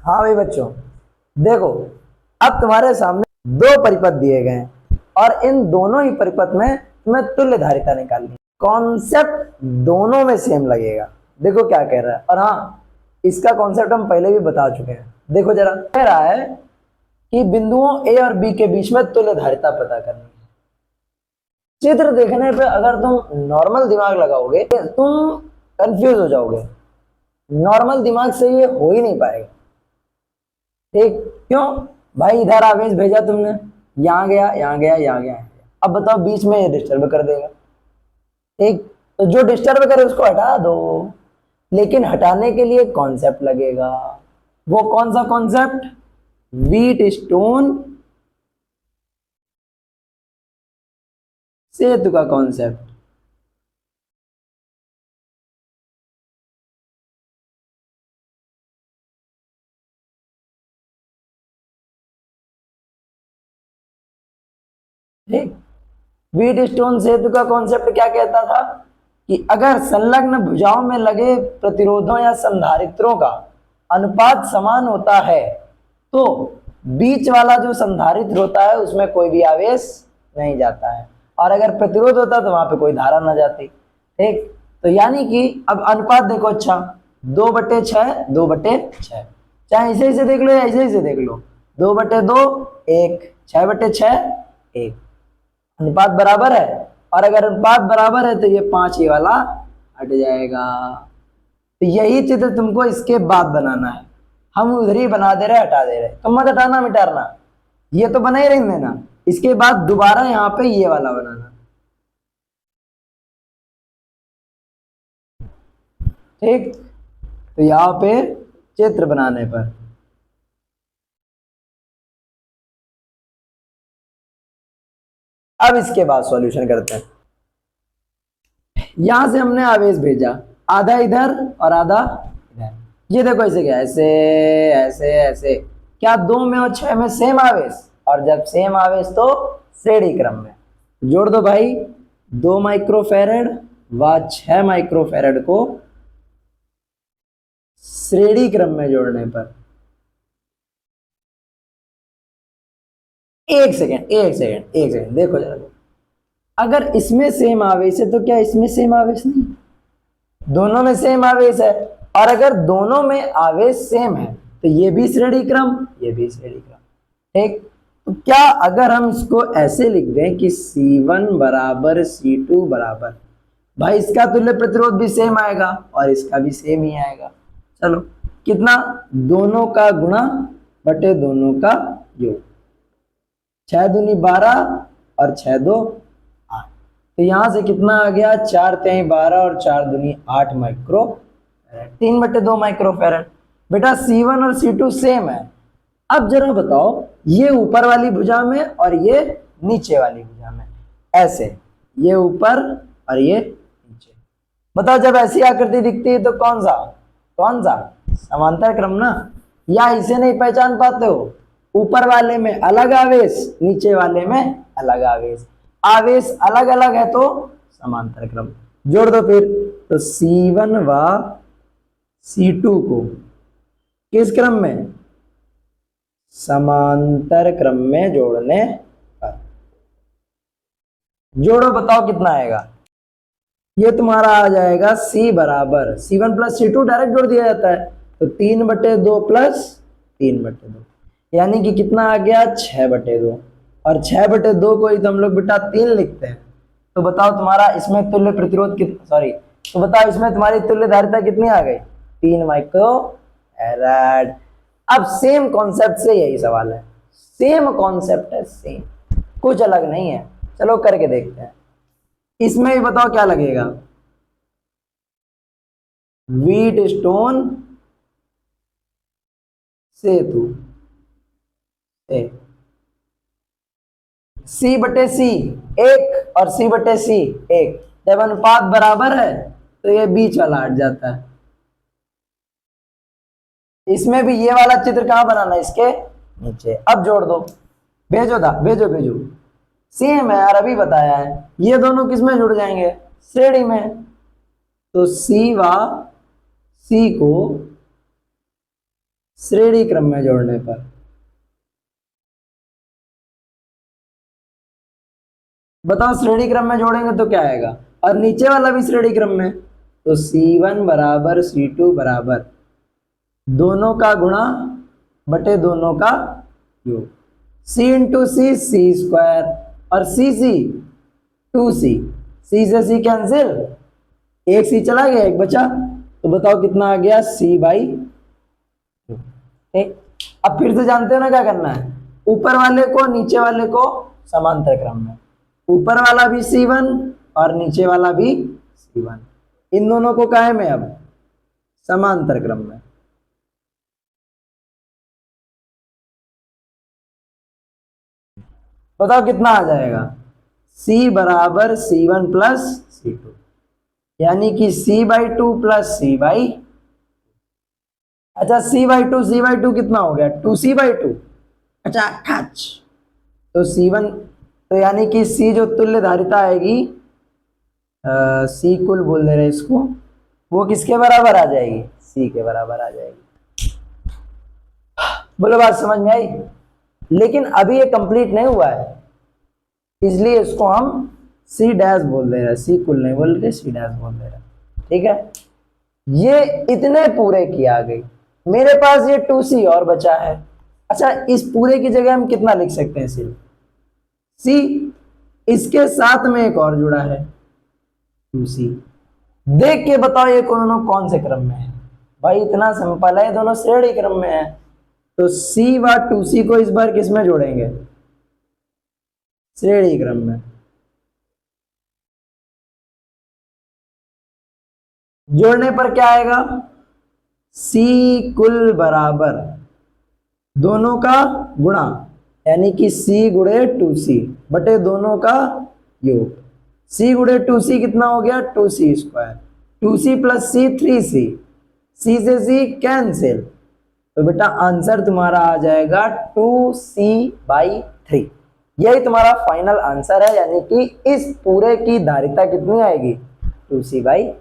हाँ भाई बच्चों, देखो अब तुम्हारे सामने दो परिपथ दिए गए हैं और इन दोनों ही परिपथ में तुम्हें तुल्य धारिता निकालनी है। कॉन्सेप्ट दोनों में सेम लगेगा। देखो क्या कह रहा है, और हाँ इसका कॉन्सेप्ट हम पहले भी बता चुके हैं। देखो जरा, कह रहा है कि बिंदुओं ए और बी के बीच में तुल्य धारिता पता करनी है। चित्र देखने पे अगर तुम नॉर्मल दिमाग लगाओगे तुम कंफ्यूज हो जाओगे। नॉर्मल दिमाग से ये हो ही नहीं पाएगा। ठीक, क्यों भाई? इधर आवेश भेजा तुमने, यहाँ गया, यहाँ गया, यहाँ गया। अब बताओ बीच में ये डिस्टर्ब कर देगा। ठीक, तो जो डिस्टर्ब करे उसको हटा दो, लेकिन हटाने के लिए कॉन्सेप्ट लगेगा। वो कौन सा कॉन्सेप्ट? व्हीट स्टोन सेतु का कॉन्सेप्ट। ठीक, व्हीट स्टोन सेतु का कॉन्सेप्ट क्या कहता था कि अगर संलग्न भुजाओं में लगे प्रतिरोधों या संधारित्रों का अनुपात समान होता है तो बीच वाला जो संधारित्र होता है उसमें कोई भी आवेश नहीं जाता है, और अगर प्रतिरोध होता तो वहां पे कोई धारा ना जाती। ठीक, तो यानी कि अब अनुपात देखो, अच्छा 2/6, 2/6, चाहे इसे इसे देख लो या इसे देख लो, 2/2 1, 6/6 1, अनुपात बराबर है। और अगर अनुपात बराबर है तो ये 5 ये वाला हट जाएगा। तो यही चित्र तुमको इसके बाद बनाना है। हम उधर ही बना दे रहे, हटा दे रहे, तुम मत हटाना मिटाना, ये तो बना ही रहने देना। इसके बाद दोबारा यहाँ पे ये वाला बनाना। ठीक, तो यहाँ पे चित्र बनाने पर अब इसके बाद सॉल्यूशन करते हैं। यहां से हमने आवेश भेजा, आधा इधर और आधा इधर। ये देखो ऐसे क्या, ऐसे ऐसे ऐसे, क्या 2 में और 6 में सेम आवेश? और जब सेम आवेश तो श्रेणी क्रम में जोड़ दो भाई। 2 माइक्रोफैरड व 6 माइक्रोफैरड को श्रेणी क्रम में जोड़ने पर, एक सेकेंड एक सेकेंड एक सेकेंड, देखो जरा, अगर इसमें सेम आवेश है तो क्या इसमें सेम आवेश नहीं? दोनों में सेम आवेश है, और अगर दोनों में आवेश सेम है तो ये भी श्रेणी क्रम, ये भी श्रेणी क्रम। ठीक, तो क्या अगर हम इसको ऐसे लिख दें कि C1 बराबर C2 बराबर, भाई इसका तुल्य प्रतिरोध भी सेम आएगा और इसका भी सेम ही आएगा। चलो कितना? दोनों का गुणा बटे दोनों का योग। 6 दूनी 12 और 6 2 8। तो यहां से कितना आ गया? 4 3 12 और 4 दूनी 8 माइक्रो, 3/2 माइक्रोफैरड। बेटा C1 और C2 सेम है। अब जरा बताओ, ये ऊपर वाली भुजा में और ये नीचे वाली भुजा में, ऐसे ये ऊपर और ये नीचे। बताओ जब ऐसी आकृति दिखती है तो कौन सा समांतर क्रम ना? या इसे नहीं पहचान पाते हो? ऊपर वाले में अलग आवेश, नीचे वाले में अलग आवेश, आवेश अलग अलग है तो समांतर क्रम। जोड़ दो फिर, तो C1 व C2 को किस क्रम में? समांतर क्रम में जोड़ने पर। जोड़ो, बताओ कितना आएगा? ये तुम्हारा आ जाएगा C बराबर C1 प्लस C2, डायरेक्ट जोड़ दिया जाता है, तो 3/2 प्लस 3/2, यानी कि कितना आ गया? 6/2। और 6/2 को ही तो हम लोग बेटा 3 लिखते हैं। तो बताओ तुम्हारा इसमें तुल्य प्रतिरोध कितना, सॉरी, तो बताओ इसमें तुम्हारी तुल्य धारिता कितनी आ गई? 3 माइक्रोफैरड। अब सेम कॉन्सेप्ट से यही सवाल है, सेम कॉन्सेप्ट है, सेम, कुछ अलग नहीं है। चलो करके देखते हैं। इसमें भी बताओ क्या लगेगा? व्हीट स्टोन सेतु से C/C 1 और C/C 1, जब अनुपात बराबर है तो ये बीच वाला हट जाता है। इसमें भी ये वाला चित्र कहां बनाना है? इसके नीचे। अब जोड़ दो, भेजो था, भेजो भेजो, सेम है यार, अभी बताया है। ये दोनों किस में जुड़ जाएंगे? श्रेणी में। तो C व C को श्रेणी क्रम में जोड़ने पर। बताओ श्रेणी क्रम में जोड़ेंगे तो क्या आएगा, और नीचे वाला भी श्रेणी क्रम में, तो C1 बराबर C2 बराबर दोनों का गुणा बटे दोनों का योग, C इंटू सी सी स्क्वायर, और सी सी 2C, C से C कैंसिल, एक C चला गया एक बचा, तो बताओ कितना आ गया C/2। ठीक, अब फिर से जानते हो ना क्या करना है, ऊपर वाले को नीचे वाले को समांतर क्रम में, ऊपर वाला भी C1 और नीचे वाला भी C1, इन दोनों को काहे में अब समांतर क्रम में। बताओ कितना आ जाएगा, C बराबर C1 प्लस C2, यानी कि C/2 प्लस C/, अच्छा C/2 कितना हो गया 2C/2, अच्छा खच, तो C1, तो यानी कि C जो तुल्य धारिता आएगी, C कुल बोल दे रहे इसको, वो किसके बराबर आ जाएगी, C के बराबर आ जाएगी। बोलो बात समझ में आई। लेकिन अभी ये कंप्लीट नहीं हुआ है, इसलिए इसको हम C डैश बोल दे रहे हैं, C कुल नहीं बोल रहे, C डैश बोल दे रहे हैं। ठीक है, ये इतने पूरे की आ गई, मेरे पास ये 2C और बचा है। अच्छा, इस पूरे की जगह हम कितना लिख सकते हैं, सिर्फ C, इसके साथ में एक और जुड़ा है 2C। देख के बताओ ये दोनों कौन से क्रम में है, भाई इतना सिंपल है, दोनों श्रेणी क्रम में है, तो C व 2C को इस बार किस में जोड़ेंगे, श्रेणी क्रम में। जोड़ने पर क्या आएगा, C कुल बराबर दोनों का गुणा, यानी कि C गुणे 2C बटे दोनों का योग, C गुणे 2C कितना हो गया 2C square, 2C plus C 3C, C से C कैंसिल, तो बेटा आंसर तुम्हारा आ जाएगा 2C/3। यही तुम्हारा फाइनल आंसर है, यानी कि इस पूरे की धारिता कितनी आएगी 2C/3।